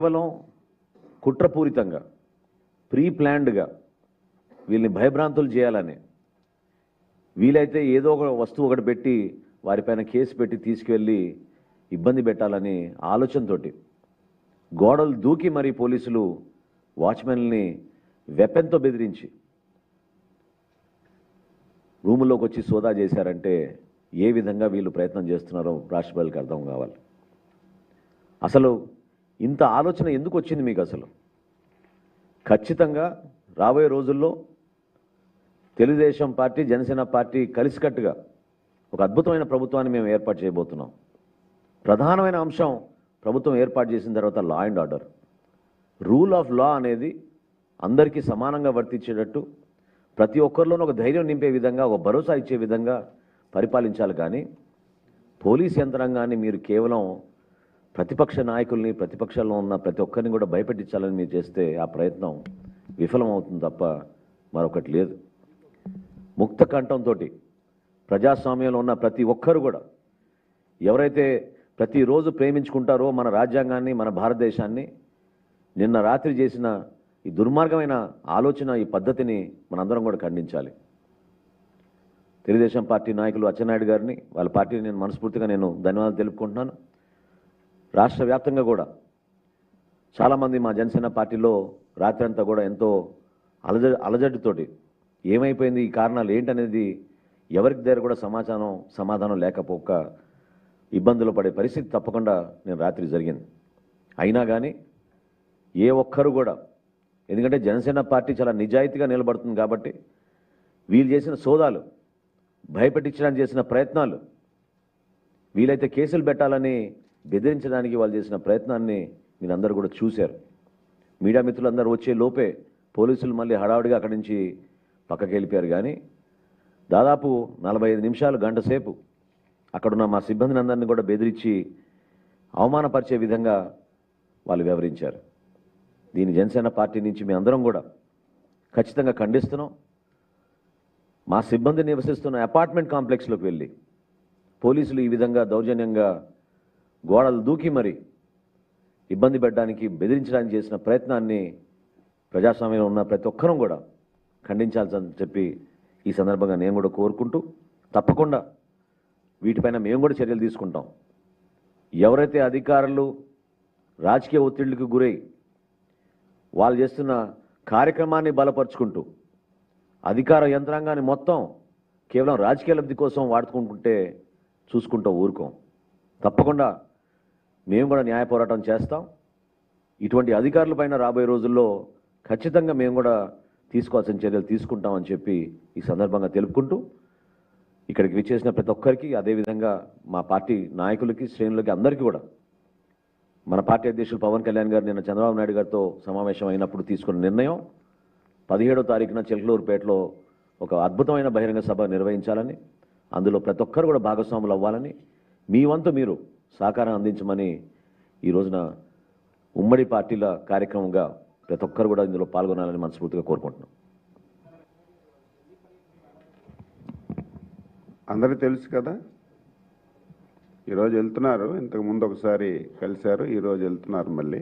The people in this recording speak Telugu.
కేవలం కుట్రపూరితంగా ప్రీ ప్లాన్డ్గా వీళ్ళని భయభ్రాంతులు చేయాలని వీలైతే ఏదో ఒక వస్తువు ఒకటి పెట్టి వారిపైన కేసు పెట్టి తీసుకెళ్ళి ఇబ్బంది పెట్టాలని ఆలోచనతోటి గోడలు దూకి మరీ పోలీసులు వాచ్మెన్ని వెపన్తో బెదిరించి రూముల్లోకి వచ్చి సోదా చేశారంటే ఏ విధంగా వీళ్ళు ప్రయత్నం చేస్తున్నారో రాష్ట్ర ప్రజలకు అర్థం కావాలి. అసలు ఇంత ఆలోచన ఎందుకు వచ్చింది మీకు? అసలు ఖచ్చితంగా రాబోయే రోజుల్లో తెలుగుదేశం పార్టీ జనసేన పార్టీ కలిసికట్టుగా ఒక అద్భుతమైన ప్రభుత్వాన్ని మేము ఏర్పాటు చేయబోతున్నాం. ప్రధానమైన అంశం ప్రభుత్వం ఏర్పాటు చేసిన తర్వాత law and order, rule of law అనేది అందరికీ సమానంగా వర్తించేటట్టు ప్రతి ఒక్కరిలోనూ ఒక ధైర్యం నింపే విధంగా, ఒక భరోసా ఇచ్చే విధంగా పరిపాలించాలి. కానీ పోలీస్ యంత్రాంగాన్ని మీరు కేవలం ప్రతిపక్ష నాయకుల్ని, ప్రతిపక్షంలో ఉన్న ప్రతి ఒక్కరిని కూడా భయపెట్టించాలని మీరు చేస్తే ఆ ప్రయత్నం విఫలమవుతుంది తప్ప మరొకటి లేదు. ముక్త కంఠంతో ప్రజాస్వామ్యంలో ఉన్న ప్రతి ఒక్కరు కూడా ఎవరైతే ప్రతిరోజు ప్రేమించుకుంటారో మన రాజ్యాంగాన్ని, మన భారతదేశాన్ని, నిన్న రాత్రి చేసిన ఈ దుర్మార్గమైన ఆలోచన, ఈ పద్ధతిని మనందరం కూడా ఖండించాలి. తెలుగుదేశం పార్టీ నాయకులు అచ్చెన్నాయుడు గారిని, వాళ్ళ పార్టీని నేను మనస్ఫూర్తిగా ధన్యవాదాలు తెలుపుకుంటున్నాను. రాష్ట్ర వ్యాప్తంగా కూడా చాలామంది మా జనసేన పార్టీలో రాత్రి అంతా కూడా ఎంతో అలజడితోటి ఏమైపోయింది, ఈ కారణాలు ఏంటనేది ఎవరికి దగ్గర కూడా సమాధానం లేకపోక ఇబ్బందులు పడే పరిస్థితి తప్పకుండా నేను రాత్రి జరిగింది. అయినా కానీ ఏ ఒక్కరు కూడా, ఎందుకంటే జనసేన పార్టీ చాలా నిజాయితీగా నిలబడుతుంది కాబట్టి వీళ్ళు చేసిన సోదాలు, భయపెట్టించడానికి చేసిన ప్రయత్నాలు, వీలైతే కేసులు పెట్టాలని బెదిరించడానికి వాళ్ళు చేసిన ప్రయత్నాన్ని మీరందరూ కూడా చూశారు. మీడియా మిత్రులందరూ వచ్చే లోపే పోలీసులు మళ్ళీ హడావుడిగా అక్కడి నుంచి పక్కకి వెళ్ళిపోయారు. కానీ దాదాపు 45 నిమిషాలు, గంట సేపు అక్కడున్న మా సిబ్బందిని అందరినీ కూడా బెదిరించి అవమానపరిచే విధంగా వాళ్ళు వ్యవహరించారు. దీని జనసేన పార్టీ నుంచి మీ అందరం కూడా ఖచ్చితంగా ఖండిస్తున్నాం. మా సిబ్బంది నివసిస్తున్న అపార్ట్మెంట్ కాంప్లెక్స్లోకి వెళ్ళి పోలీసులు ఈ విధంగా దౌర్జన్యంగా గోడలు దూకి మరి ఇబ్బంది పెట్టడానికి, బెదిరించడానికి చేసిన ప్రయత్నాన్ని ప్రజాస్వామ్యంలో ఉన్న ప్రతి ఒక్కరూ కూడా ఖండించాల్సి చెప్పి ఈ సందర్భంగా నేను కూడా కోరుకుంటూ, తప్పకుండా వీటిపైన మేము కూడా చర్యలు తీసుకుంటాం. ఎవరైతే అధికారులు రాజకీయ ఒత్తిళ్లకు గురై వాళ్ళు చేస్తున్న కార్యక్రమాన్ని బలపరుచుకుంటూ అధికార యంత్రాంగాన్ని మొత్తం కేవలం రాజకీయ లబ్ధి కోసం వాడుకుంటుంటే చూసుకుంటూ ఊరుకోం. తప్పకుండా మేము కూడా న్యాయ పోరాటం చేస్తాం. ఇటువంటి అధికారులపైన రాబోయే రోజుల్లో ఖచ్చితంగా మేము కూడా తీసుకోవాల్సిన చర్యలు తీసుకుంటామని చెప్పి ఈ సందర్భంగా తెలుపుకుంటూ, ఇక్కడికి విచ్చేసిన ప్రతి ఒక్కరికి, అదేవిధంగా మా పార్టీ నాయకులకి, శ్రేణులకి, అందరికీ కూడా మన పార్టీ అధ్యక్షులు పవన్ కళ్యాణ్ గారు నిన్న చంద్రబాబు నాయుడు గారితో సమావేశం అయినప్పుడు తీసుకున్న నిర్ణయం 17వ తారీఖున చిలకలూరుపేటలో ఒక అద్భుతమైన బహిరంగ సభ నిర్వహించాలని, అందులో ప్రతి ఒక్కరు కూడా భాగస్వాములు అవ్వాలని, మీ వంతు మీరు సహకారం అందించమని ఈ రోజున ఉమ్మడి పార్టీల కార్యక్రమంగా ప్రతి ఒక్కరు కూడా ఇందులో పాల్గొనాలని మనస్ఫూర్తిగా కోరుకుంటున్నాం. అందరికీ తెలుసు కదా, ఈరోజు వెళ్తున్నారు. ఇంతకుముందు ఒకసారి కలిశారు, ఈరోజు వెళ్తున్నారు మళ్ళీ.